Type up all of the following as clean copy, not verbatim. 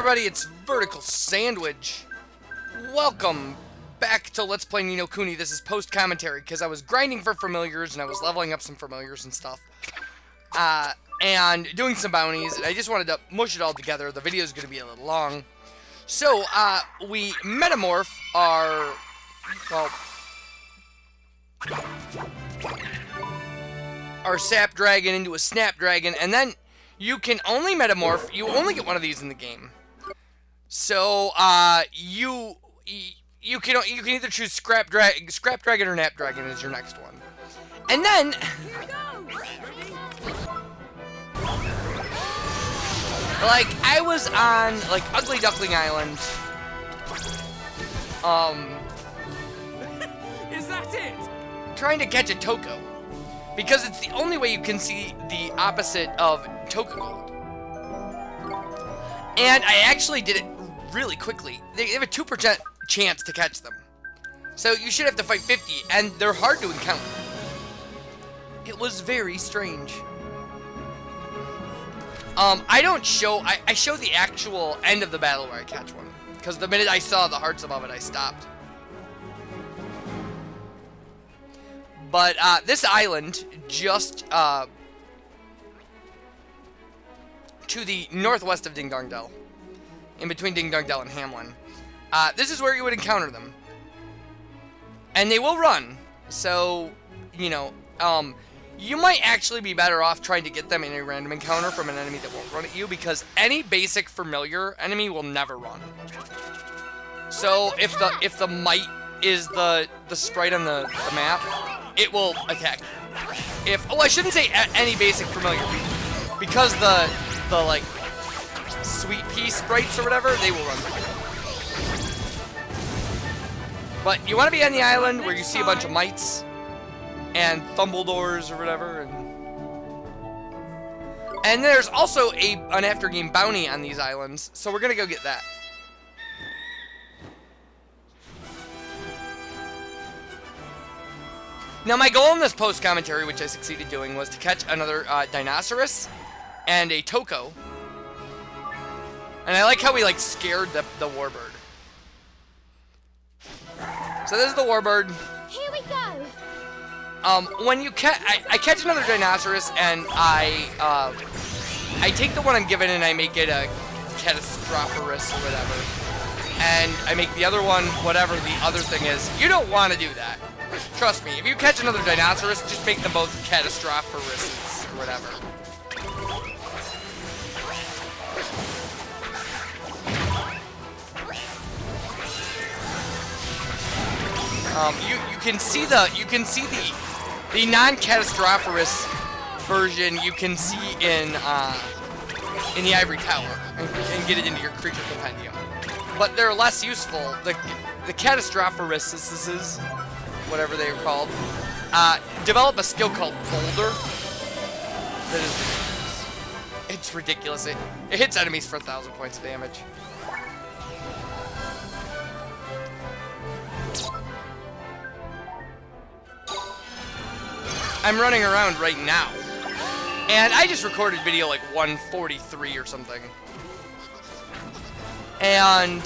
everybody, it's Vertical Sandwich. Welcome back to Let's Play Ni no Kuni. This is post-commentary, because I was grinding for familiars, and I was leveling up some familiars and stuff. And doing some bounties, and I just wanted to mush it all together. The video is going to be a little long. So, we metamorph our, well, our sap dragon into a snap dragon, and then you can only metamorph, you only get one of these in the game. So, you can either choose scrap dragon or nap dragon as your next one. And then like I was on like Ugly Duckling Island. Is that it? Trying to catch a Toko. Because it's the only way you can see the opposite of Toko Gold. And I actually did it really quickly. They have a 2% chance to catch them. So you should have to fight 50, and they're hard to encounter. It was very strange. I show the actual end of the battle where I catch one. Because the minute I saw the hearts above it, I stopped. But, this island, just, to the northwest of Ding Dong Dell, in between Ding Dong Dell and Hamlin, this is where you would encounter them. And they will run, so, you know, you might actually be better off trying to get them in a random encounter from an enemy that won't run at you, because any basic familiar enemy will never run. So, if the mite is the sprite on the map, it will attack. I shouldn't say any basic familiar, because the like sweet pea sprites or whatever, they will run through. But you want to be on the island where you see a bunch of mites and Thumbledores or whatever, and there's also an after game bounty on these islands, so we're gonna go get that. Now, my goal in this post-commentary, which I succeeded doing, was to catch another Dinosaurus and a Toko. And I like how we, like, scared the warbird. So this is the warbird. Here we go. When you I catch another Dinosaurus, and I take the one I'm given and I make it a Catastropherus or whatever. And I make the other one whatever the other thing is. You don't want to do that. Trust me, if you catch another Dinosaurus, just make them both Catastropheruses or whatever. You can see the non-Catastropherus version you can see in the Ivory Tower and get it into your creature compendium. But they're less useful. The Catastropheruses, whatever they are called, develop a skill called Boulder. That is ridiculous. It's ridiculous. It hits enemies for 1,000 points of damage. I'm running around right now, and I just recorded video like 143 or something. And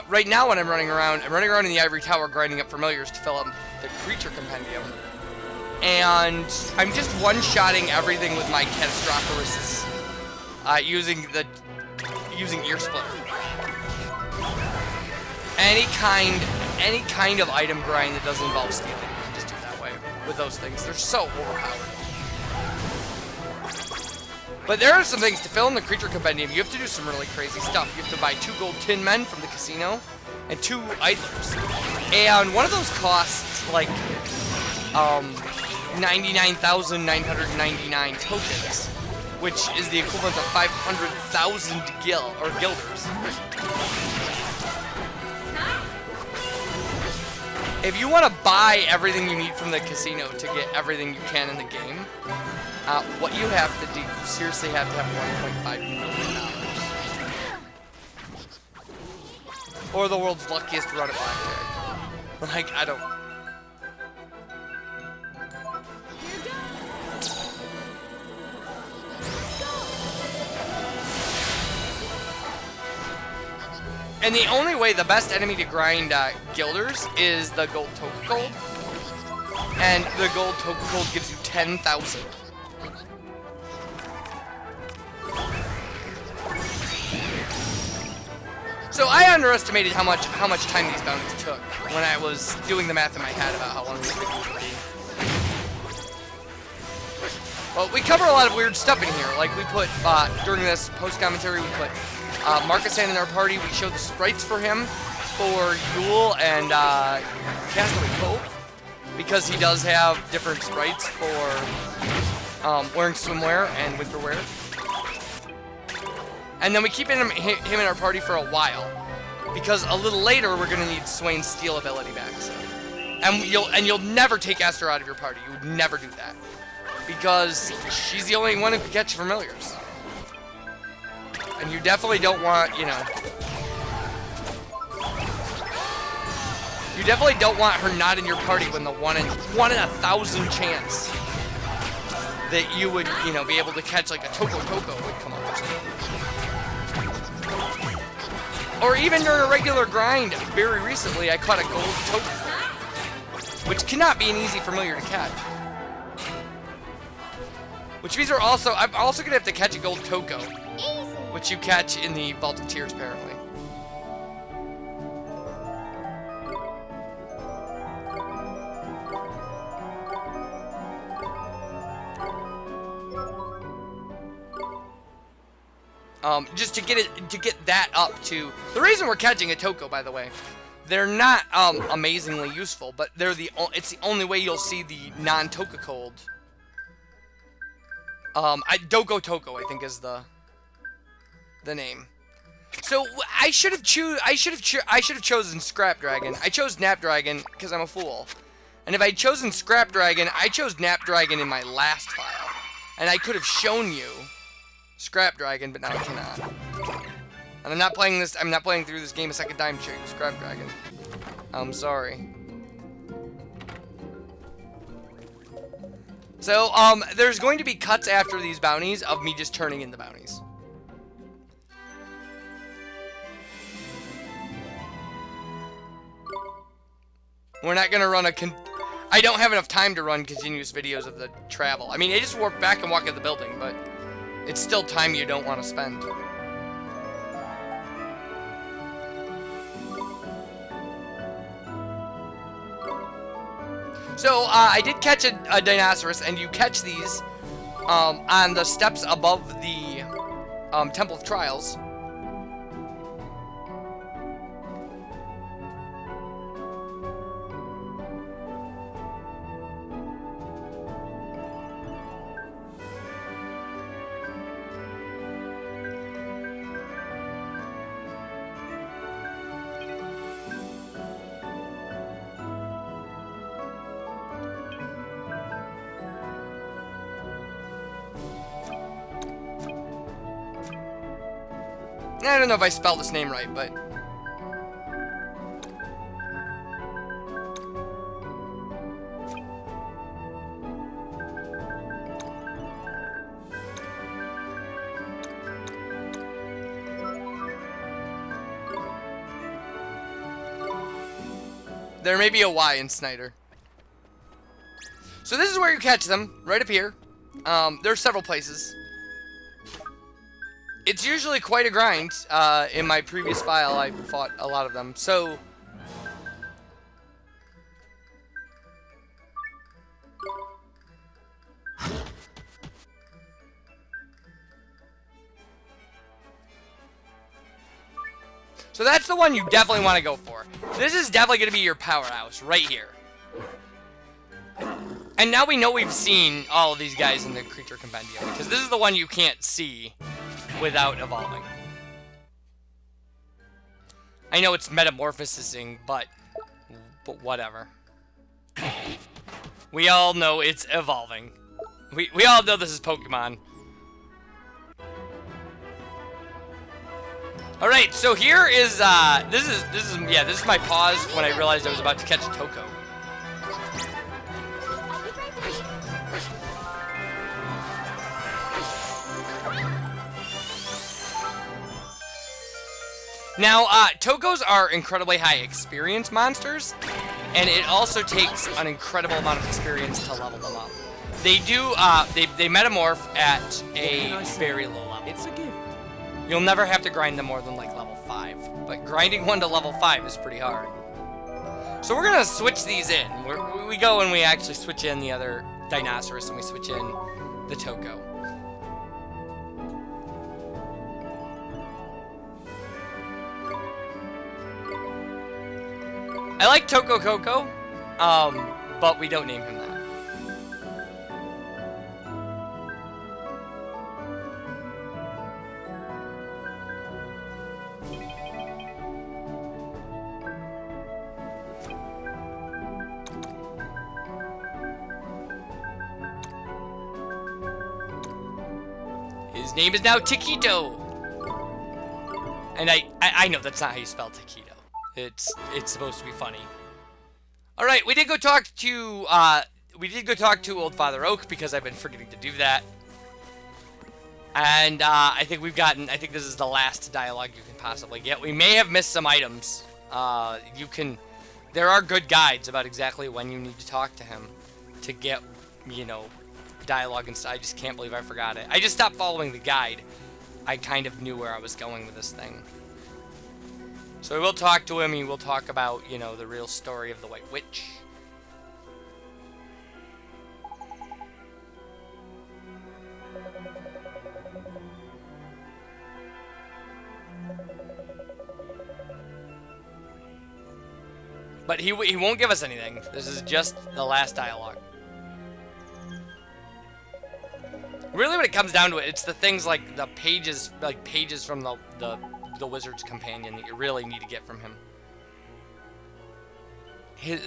right now when I'm running around in the Ivory Tower grinding up familiars to fill up the creature compendium. And I'm just one-shotting everything with my Catastropheruses, using Ear Splitter. Any kind of item grind that doesn't involve stealing, you can just do that way with those things. They're so overpowered. But there are some things to fill in the creature compendium. You have to do some really crazy stuff. You have to buy 2 gold tin men from the casino and 2 idlers. And one of those costs like 99,999 tokens, which is the equivalent of 500,000 guilders. If you want to buy everything you need from the casino to get everything you can in the game, what you have to do, you seriously have to have $1.5 million. Or the world's luckiest run at blackjack. Like, I don't... And the only way, the best enemy to grind Guilders is the gold Toko Gold. And the gold Toko Gold gives you 10,000. So I underestimated how much time these bounties took when I was doing the math in my head about how long these videos would be. Well, we cover a lot of weird stuff in here. Like we put during this post commentary, we put Marcus in our party. We showed the sprites for him for Yule and Castaway Cove because he does have different sprites for wearing swimwear and winter wear. And then we keep him in our party for a while, because a little later we're gonna need Swain's steel ability back. So. And you'll never take Esther out of your party. You would never do that, because she's the only one who can catch familiars. And you definitely don't want, you know, you definitely don't want her not in your party when the one in 1,000 chance that you would, you know, be able to catch like a Toko would come up or something. Or even during a regular grind, very recently, I caught a gold Toko, which cannot be an easy familiar to catch. Which means I'm also gonna have to catch a gold Toko, which you catch in the Vault of Tears, apparently. Just to get that up to the reason we're catching a Toko, by the way. They're not amazingly useful, but it's the only way you'll see the non-Toko cold. Doko Toko, I think, is the name. So I should have chosen Scrap Dragon. I chose Nap Dragon because I'm a fool. And if I'd chosen Scrap Dragon, I chose Nap Dragon in my last file, and I could have shown you Scrap Dragon, but now I cannot. And I'm not playing through this game a second time to show you Scrap Dragon. I'm sorry. So, there's going to be cuts after these bounties of me just turning in the bounties. We're not gonna run I don't have enough time to run continuous videos of the travel. I mean, I just warp back and walk in the building, but it's still time you don't want to spend. So, I did catch a Dinosaurus, and you catch these on the steps above the Temple of Trials. I don't know if I spelled this name right, but there may be a Y in Snyder. So this is where you catch them, right up here. There's several places. It's usually quite a grind. In my previous file, I fought a lot of them. So that's the one you definitely want to go for. This is definitely going to be your powerhouse right here. And now we know we've seen all of these guys in the creature compendium, because this is the one you can't see without evolving. I know it's metamorphosing, but whatever. We all know it's evolving. We all know this is Pokemon. All right, so here is this is my pause when I realized I was about to catch a Toko. Now, Tokos are incredibly high experience monsters, and it also takes an incredible amount of experience to level them up. They do, they metamorph at a very low level. It's a gift. You'll never have to grind them more than like level 5, but grinding one to level 5 is pretty hard. So we're gonna switch these in. We go and we actually switch in the other Dinosaurus, and we switch in the Toko. I like Toko Coco, but we don't name him that. His name is now Taquito. And I know that's not how you spell Taquito. It's supposed to be funny. All right, we did go talk to Old Father Oak because I've been forgetting to do that. And I think this is the last dialogue you can possibly get. We may have missed some items. There are good guides about exactly when you need to talk to him to get, dialogue and stuff. I just can't believe I forgot it. I just stopped following the guide. I kind of knew where I was going with this thing. So we will talk to him. He will talk about, the real story of the White Witch. But he won't give us anything. This is just the last dialogue. Really, when it comes down to it, it's the things like the pages, from the Wizard's Companion that you really need to get from him.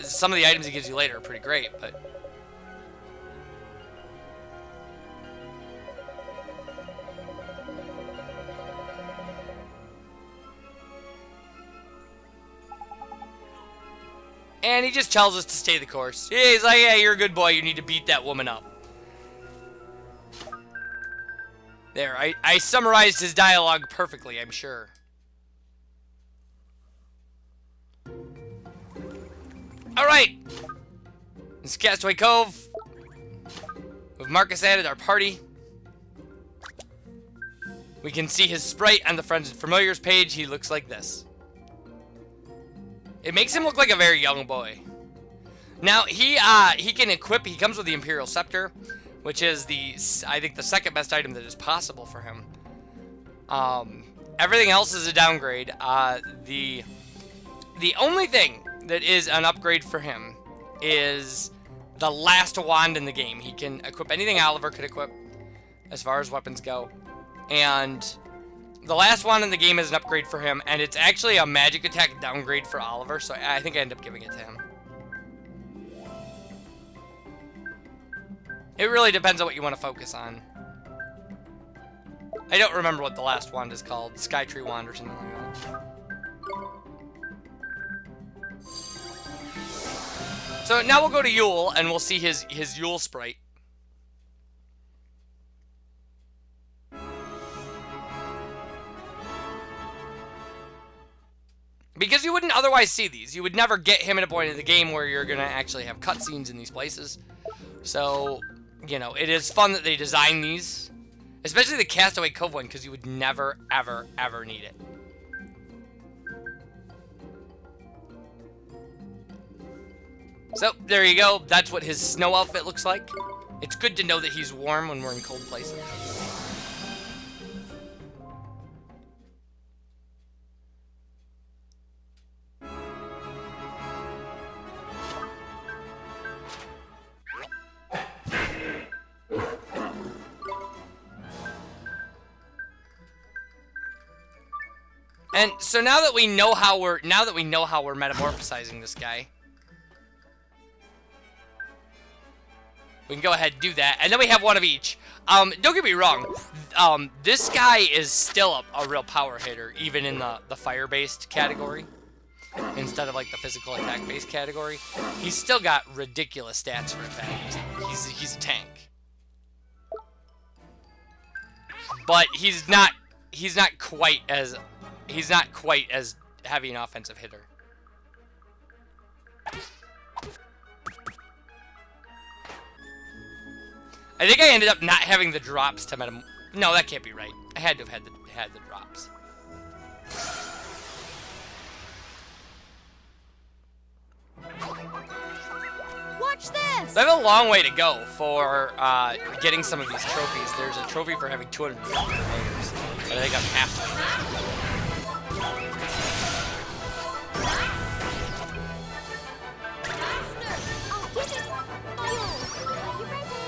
Some of the items he gives you later are pretty great, but... And he just tells us to stay the course. He's like, yeah, you're a good boy, you need to beat that woman up. There, I summarized his dialogue perfectly, I'm sure. Alright! This is Castaway Cove. With Marcus added our party. We can see his sprite on the Friends and Familiars page. He looks like this. It makes him look like a very young boy. Now, he can equip, he comes with the Imperial Scepter, which is I think the second best item that is possible for him. Everything else is a downgrade. The only thing that is an upgrade for him is the last wand in the game. He can equip anything Oliver could equip as far as weapons go. And the last wand in the game is an upgrade for him, and it's actually a magic attack downgrade for Oliver, so I think I end up giving it to him. It really depends on what you want to focus on. I don't remember what the last wand is called. Skytree wand or something like that. So now we'll go to Yule, and we'll see his Yule sprite. Because you wouldn't otherwise see these. You would never get him at a point in the game where you're going to actually have cutscenes in these places. So, it is fun that they design these. Especially the Castaway Cove one, because you would never, ever, ever need it. So, there you go. That's what his snow outfit looks like. It's good to know that he's warm when we're in cold places. And so now that we know how we're metamorphosizing this guy, we can go ahead and do that, and then we have one of each. Don't get me wrong, this guy is still a real power hitter, even in the fire-based category, instead of like the physical attack-based category. He's still got ridiculous stats for attacking. He's a tank, but he's not quite as he's not quite as heavy an offensive hitter. I think I ended up not having the drops to metamorph. No, that can't be right. I had to have had the drops. Watch this! I have a long way to go for getting some of these trophies. There's a trophy for having 250 familiars, but I think I'm halfway.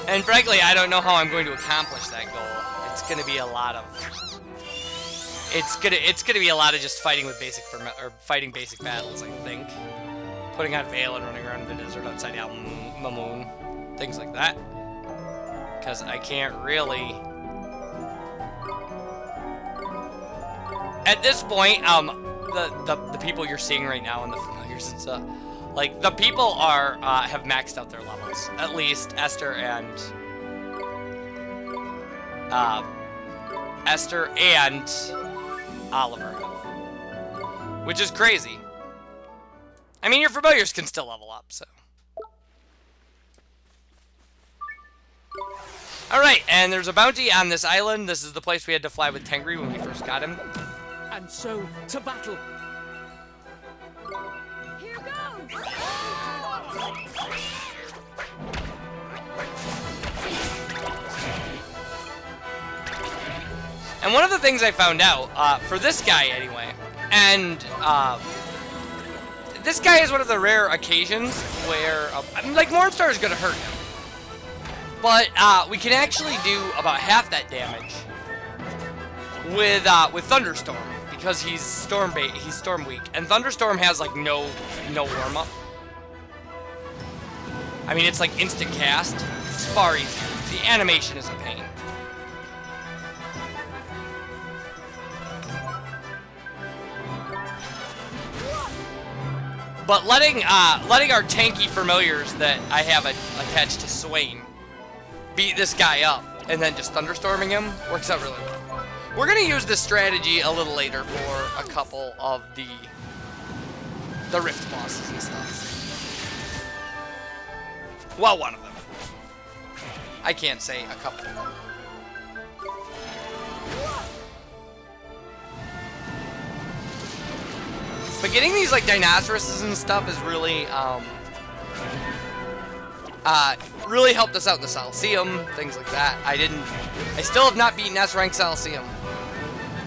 And frankly, I don't know how I'm going to accomplish that goal. It's going to be a lot of. It's gonna be a lot of just fighting with fighting basic battles. I think, putting on Veil and running around in the desert outside Al Mamoon, things like that. Because I can't really. At this point, the people you're seeing right now and the familiars and stuff. Like, the people are, have maxed out their levels. At least Esther and Oliver have. Which is crazy. I mean, your familiars can still level up, so. Alright, and there's a bounty on this island. This is the place we had to fly with Tengri when we first got him. And so, to battle! Here goes! And one of the things I found out, for this guy anyway, and this guy is one of the rare occasions where, like, Mornstar is going to hurt him. But we can actually do about half that damage with Thunderstorm, because he's storm weak, and Thunderstorm has like no warm up. I mean, it's like instant cast. It's far easier. The animation is a pain. But letting our tanky familiars that I have attached to Swain beat this guy up and then just thunderstorming him works out really well. We're gonna use this strategy a little later for a couple of the rift bosses and stuff. Well, one of them. I can't say a couple. But getting these like Dinoceroses and stuff is really really helped us out in the Coliseum, things like that. I still have not beaten S-Rank Coliseum.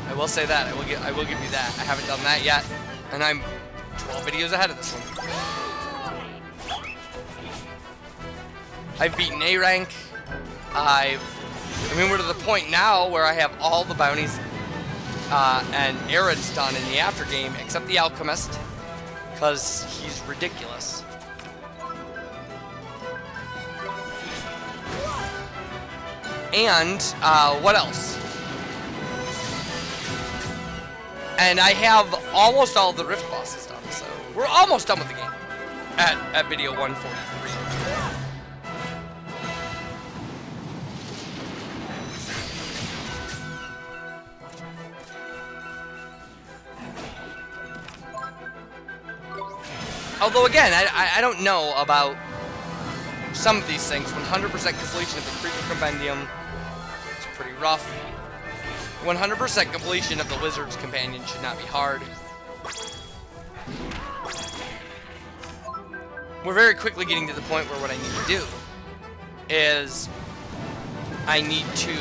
I will say that. I will give you that. I haven't done that yet, and I'm 12 videos ahead of this one. I've beaten A-Rank. I mean, we're to the point now where I have all the bounties and errands done in the after game, except the Alchemist, because he's ridiculous. And what else? And I have almost all the Rift bosses done, so we're almost done with the game at video 143. Although again, I don't know about some of these things. 100% completion of the Creature Compendium is pretty rough. 100% completion of the Wizard's Companion should not be hard. We're very quickly getting to the point where what I need to do is I need to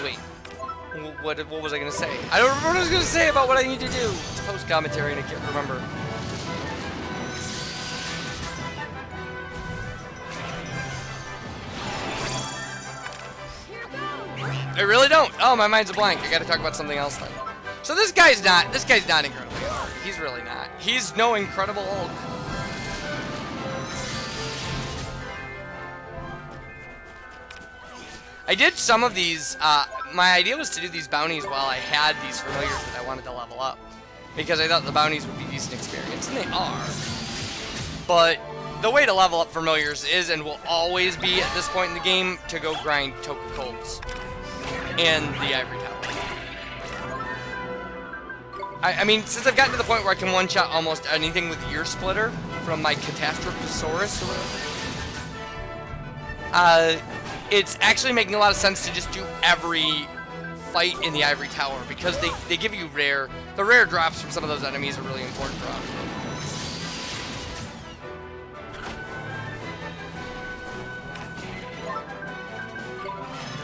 wait. What was I going to say? I don't remember what I was going to say about what I need to do. It's post-commentary and I can't remember. I really don't. Oh, my mind's a blank. I got to talk about something else then. So this guy's not incredibly hard. He's really not. He's no Incredible Hulk. I did some of these, my idea was to do these bounties while I had these familiars that I wanted to level up. Because I thought the bounties would be decent experience, and they are. But the way to level up familiars is and will always be at this point in the game to go grind Toko Colts in the Ivory Tower. I mean, since I've gotten to the point where I can one-shot almost anything with Ear Splitter from my Catastrophosaurus or whatever, it's actually making a lot of sense to just do every fight in the Ivory Tower because they give you rare. The rare drops from some of those enemies are really important for us.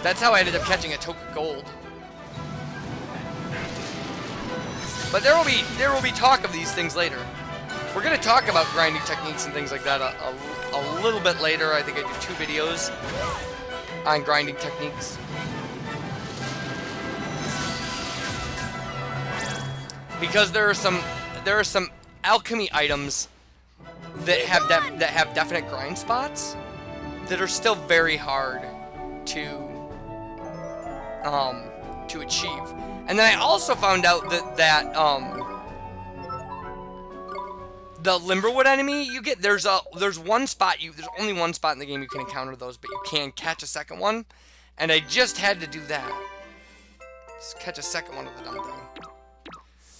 That's how I ended up catching a Toko Gold. But there will be talk of these things later. We're gonna talk about grinding techniques and things like that a little bit later. I think I did 2 videos on grinding techniques. Because there are some alchemy items that have definite grind spots that are still very hard to achieve. And then I also found out that the Limberwood enemy you get, there's only one spot in the game you can encounter those, but you can catch a second one, and I just had to do that. Just catch a second one of the dumb thing.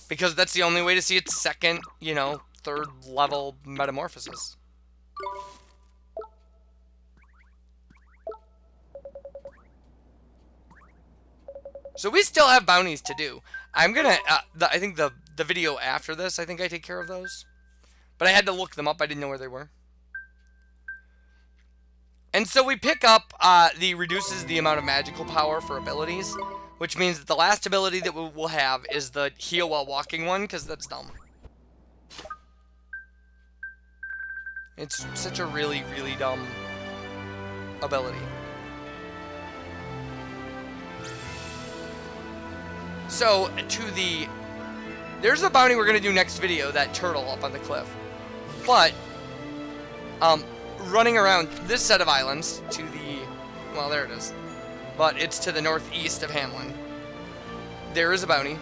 Because that's the only way to see its second, third level metamorphosis. So we still have bounties to do. I'm gonna, I think the video after this, I think I take care of those. But I had to look them up, I didn't know where they were. And so we pick up, the reduces the amount of magical power for abilities, which means that the last ability that we'll have is the heal while walking one, because that's dumb. It's such a really, really dumb ability. So, there's a bounty we're going to do next video, that turtle up on the cliff. But, running around this set of islands to the, well, there it is. But it's to the northeast of Hamlin. There is a bounty.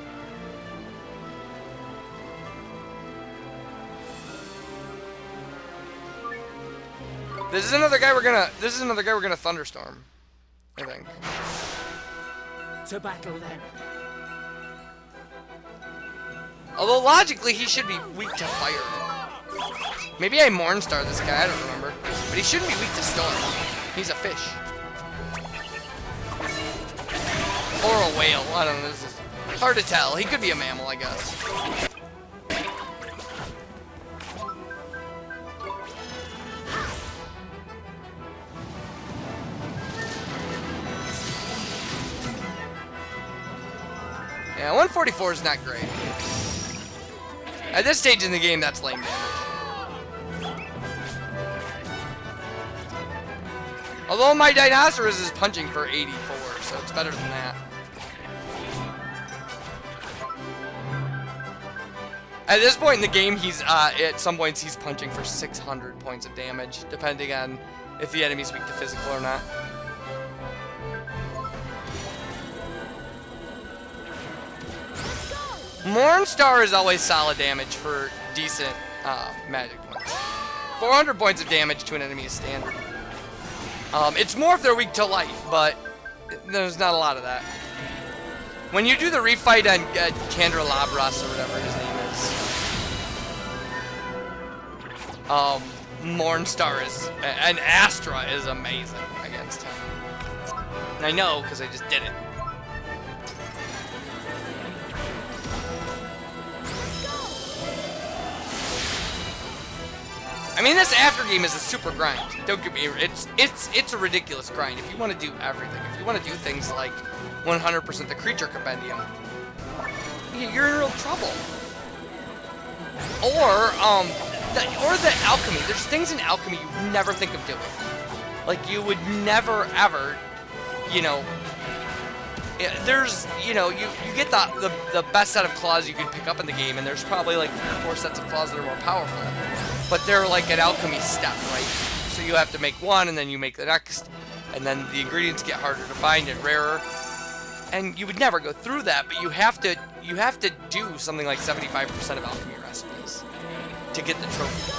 This is another guy we're gonna thunderstorm, I think. To battle then. Although logically he should be weak to fire. Maybe I Mornstar this guy, I don't remember. But he shouldn't be weak to storm. He's a fish. Or a whale, I don't know, this is hard to tell. He could be a mammal, I guess. Yeah, 144 is not great. At this stage in the game, that's lame damage. Although my Dinosaurus is punching for 84, so it's better than that. At this point in the game, at some points he's punching for 600 points of damage, depending on if the enemy's weak to physical or not. Mornstar is always solid damage for decent magic points. 400 points of damage to an enemy is standard. It's more if they're weak to light, but there's not a lot of that. When you do the refight on Candelabras or whatever his name is, Mornstar is, and Astra is amazing against him. And I know because I just did it. I mean, this after game is a super grind. Don't get me. It's a ridiculous grind. If you want to do everything, if you want to do things like 100% the creature compendium, you're in real trouble. Or the alchemy. There's things in alchemy you never think of doing. Like you would never ever, there's, you get the best set of claws you can pick up in the game, and there's probably like 3 or 4 sets of claws that are more powerful. But they're like an alchemy step, right? So you have to make one, and then you make the next, and then the ingredients get harder to find and rarer. And you would never go through that, but you have to do something like 75% of alchemy recipes to get the trophy.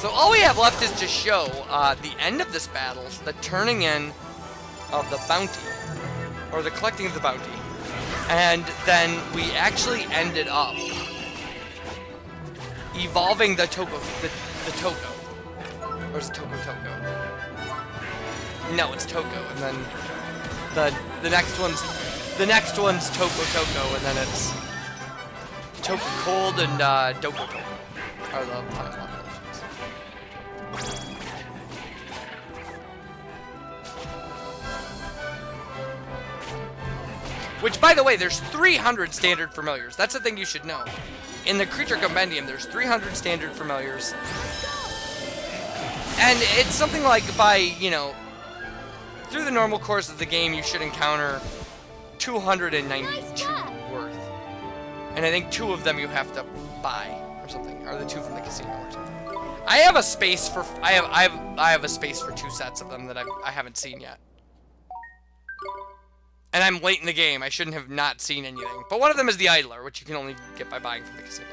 So all we have left is to show the end of this battle, the turning in of the bounty, or the collecting of the bounty, and then we actually ended up evolving the Toko, the Toko, or is it Toko? No, it's Toko, and then the next one's Toko, and then it's Toko Cold and Doko Toko are the final populations. Which, by the way, there's 300 standard familiars. That's the thing you should know. In the creature compendium, there's 300 standard familiars. And it's something like by, you know, through the normal course of the game, you should encounter 292 worth. And I think 2 of them you have to buy or something, or the 2 from the casino or something. I have a space for I have a space for 2 sets of them that I haven't seen yet. And I'm late in the game. I shouldn't have not seen anything. But one of them is the Idler, which you can only get by buying from the casino.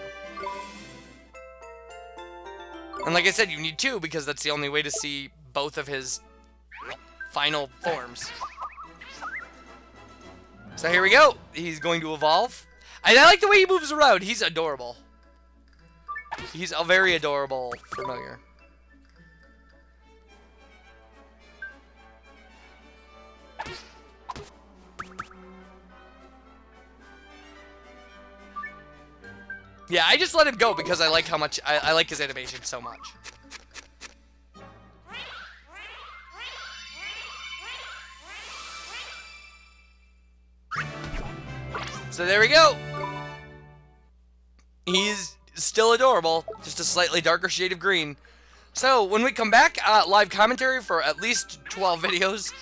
And like I said, you need 2 because that's the only way to see both of his final forms. So here we go. He's going to evolve. And I like the way he moves around. He's adorable. He's a very adorable familiar. Yeah, I just let him go because I like how much I like his animation so much. So there we go. He's still adorable, just a slightly darker shade of green. So when we come back, live commentary for at least 12 videos.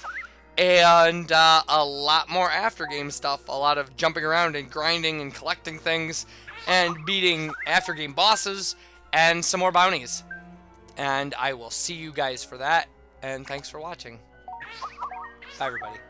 And a lot more after game stuff. A lot of jumping around and grinding and collecting things. And beating after game bosses. And some more bounties. And I will see you guys for that. And thanks for watching. Bye, everybody.